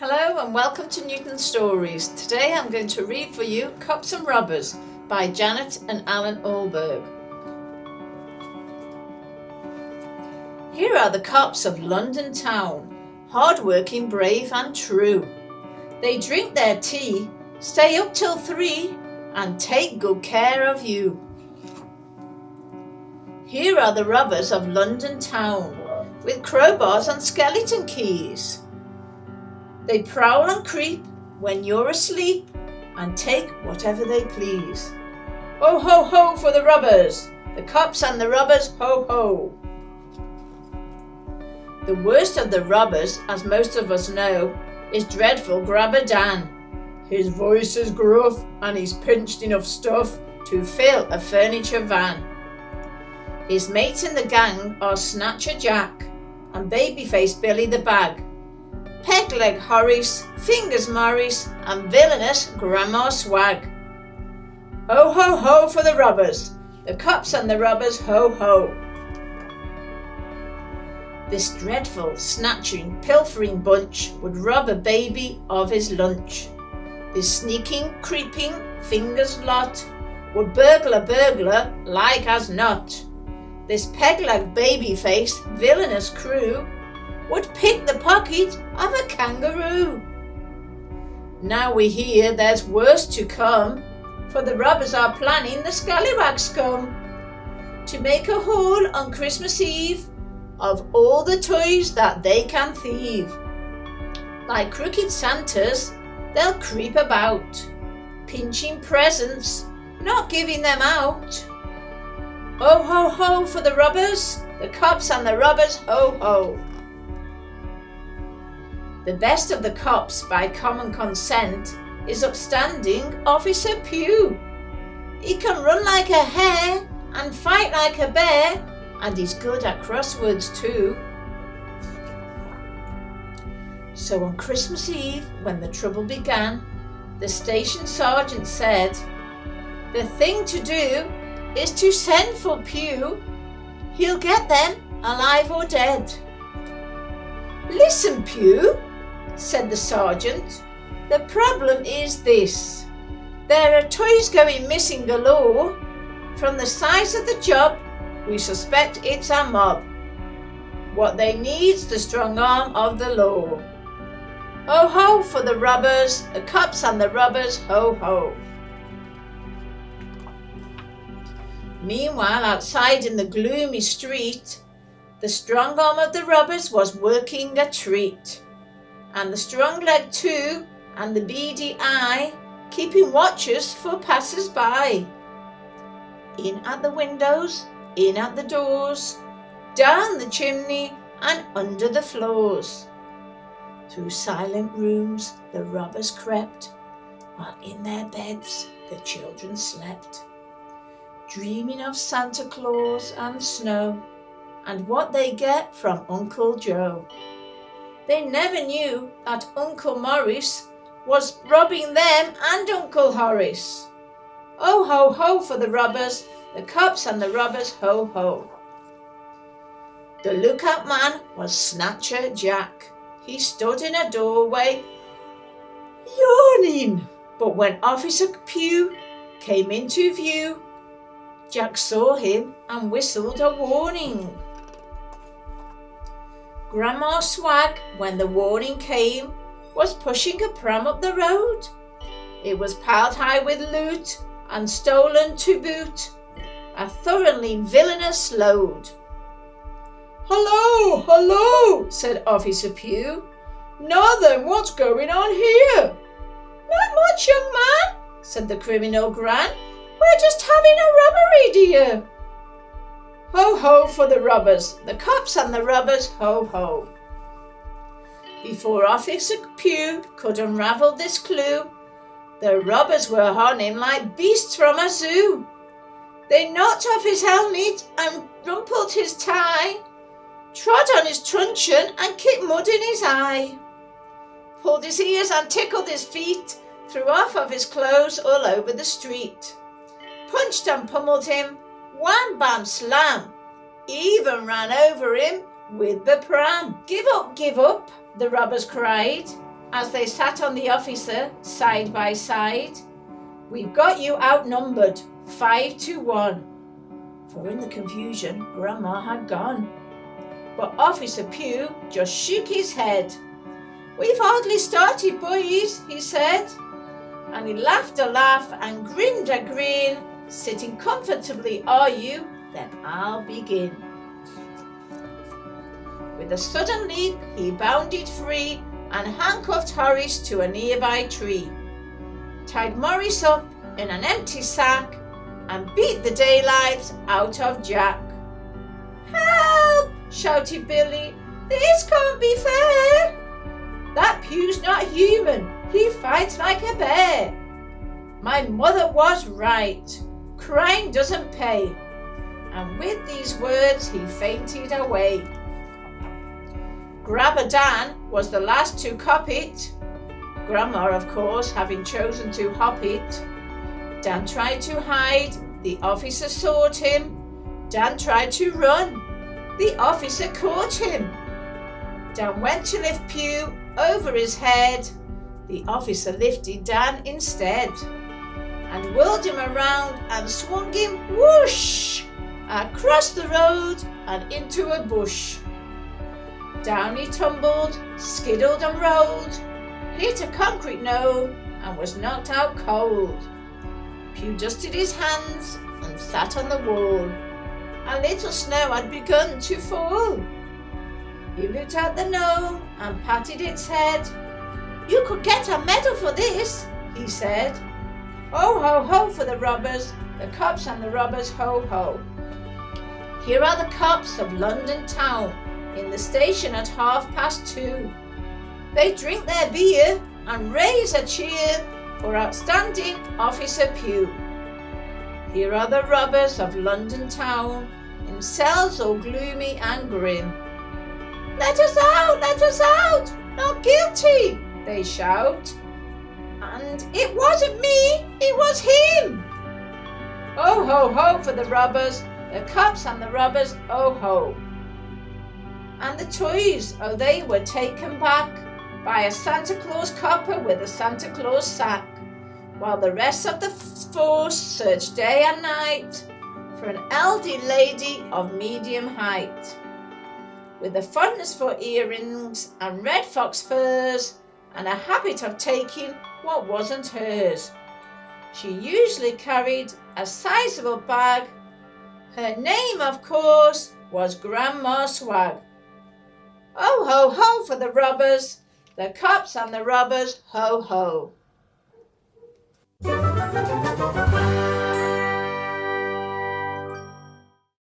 Hello and welcome to Newton's Stories. Today I'm going to read for you Cups and Rubbers by Janet and Alan Allberg. Here are the Cups of London town, hard-working, brave and true. They drink their tea, stay up till 3 and take good care of you. Here are the Rubbers of London town, with crowbars and skeleton keys. They prowl and creep when you're asleep and take whatever they please. Ho, ho, ho for the Rubbers, the Cups and the Rubbers, ho, ho. The worst of the Rubbers, as most of us know, is dreadful Grabber Dan. His voice is gruff and he's pinched enough stuff to fill a furniture van. His mates in the gang are Snatcher Jack and Babyface Billy the Bag, Pegleg Horace, Fingers Morris and villainous Grandma Swag. Ho, ho, ho for the Rubbers, the Cups and the Rubbers, ho, ho. This dreadful, snatching, pilfering bunch would rob a baby of his lunch. This sneaking, creeping, fingers lot would burglar like as not. This peg-leg baby-faced, villainous crew would pick the pocket of a kangaroo. Now we hear there's worse to come, for the Rubbers are planning the scallywag scum to make a haul on Christmas Eve of all the toys that they can thieve. Like crooked Santas, they'll creep about, pinching presents, not giving them out. Ho, ho, ho for the Rubbers, the Cups and the Rubbers, ho, ho. The best of the Cups, by common consent, is upstanding Officer Pew. He can run like a hare and fight like a bear, and he's good at crosswords too. So on Christmas Eve, when the trouble began, the station sergeant said, "The thing to do is to send for Pew. He'll get them alive or dead." "Listen, Pew," said the sergeant, "the problem is this. There are toys going missing galore. From the size of the job, we suspect it's a mob. What they need's the strong arm of the law. Ho, ho for the Rubbers, the Cups and the Rubbers, ho, ho." Meanwhile, outside in the gloomy street, the strong arm of the Rubbers was working a treat, and the strong leg too, and the beady eye, keeping watchers for passers-by. In at the windows, in at the doors, down the chimney and under the floors. Through silent rooms the Rubbers crept, while in their beds the children slept, dreaming of Santa Claus and snow, and what they get from Uncle Joe. They never knew that Uncle Morris was robbing them and Uncle Horace. Oh, ho, ho for the Rubbers, the Cups and the Rubbers, ho, ho. The lookout man was Snatcher Jack. He stood in a doorway, yawning. But when Officer Pew came into view, Jack saw him and whistled a warning. Grandma Swag, when the warning came, was pushing a pram up the road. It was piled high with loot and stolen to boot, a thoroughly villainous load. "Hello, hello," said Officer Pew. "Now then, what's going on here?" "Not much, young man," said the criminal Gran. "We're just having a robbery, dear." Ho, ho for the Rubbers, the Cups and the Rubbers, ho, ho. Before Officer Pew could unravel this clue, the Rubbers were on him like beasts from a zoo. They knocked off his helmet and rumpled his tie, trod on his truncheon and kicked mud in his eye, pulled his ears and tickled his feet, threw off of his clothes all over the street, punched and pummeled him, wham, bam, slam, even ran over him with the pram. Give up, the robbers cried as they sat on the officer side by side. We've got you outnumbered 5-1. For in the confusion, Grandma had gone. But Officer Pugh just shook his head. We've hardly started, boys, he said. And he laughed a laugh and grinned a grin. Sitting comfortably, are you? Then I'll begin. With a sudden leap, he bounded free and handcuffed Horace to a nearby tree, tied Maurice up in an empty sack, and beat the daylights out of Jack. Help! Shouted Billy. This can't be fair. That Pugh's not human. He fights like a bear. My mother was right. Crime doesn't pay. And with these words he fainted away. Grabber Dan was the last to cop it. Grandma, of course, having chosen to hop it. Dan tried to hide. The officer sought him. Dan tried to run. The officer caught him. Dan went to lift Pugh over his head. The officer lifted Dan instead and whirled him around and swung him whoosh across the road and into a bush. Down he tumbled, skiddled and rolled, hit a concrete knoll and was knocked out cold. Pugh dusted his hands and sat on the wall. A little snow had begun to fall. He looked at the knoll and patted its head. You could get a medal for this, he said. Oh ho ho for the robbers, the cops and the robbers, ho ho. Here are the cops of London town in the station at 2:30. They drink their beer and raise a cheer for outstanding Officer Pugh. Here are the robbers of London town in cells all gloomy and grim. Let us out, not guilty, they shout. And it wasn't me, it was him. Oh ho ho for the robbers, the cops and the robbers, oh ho. And the toys, oh they were taken back by a Santa Claus copper with a Santa Claus sack, while the rest of the force searched day and night for an elderly lady of medium height, with a fondness for earrings and red fox furs and a habit of taking what wasn't hers. She usually carried a sizable bag. Her name, of course, was Grandma Swag. Oh ho ho for the robbers, the cops and the robbers, ho ho.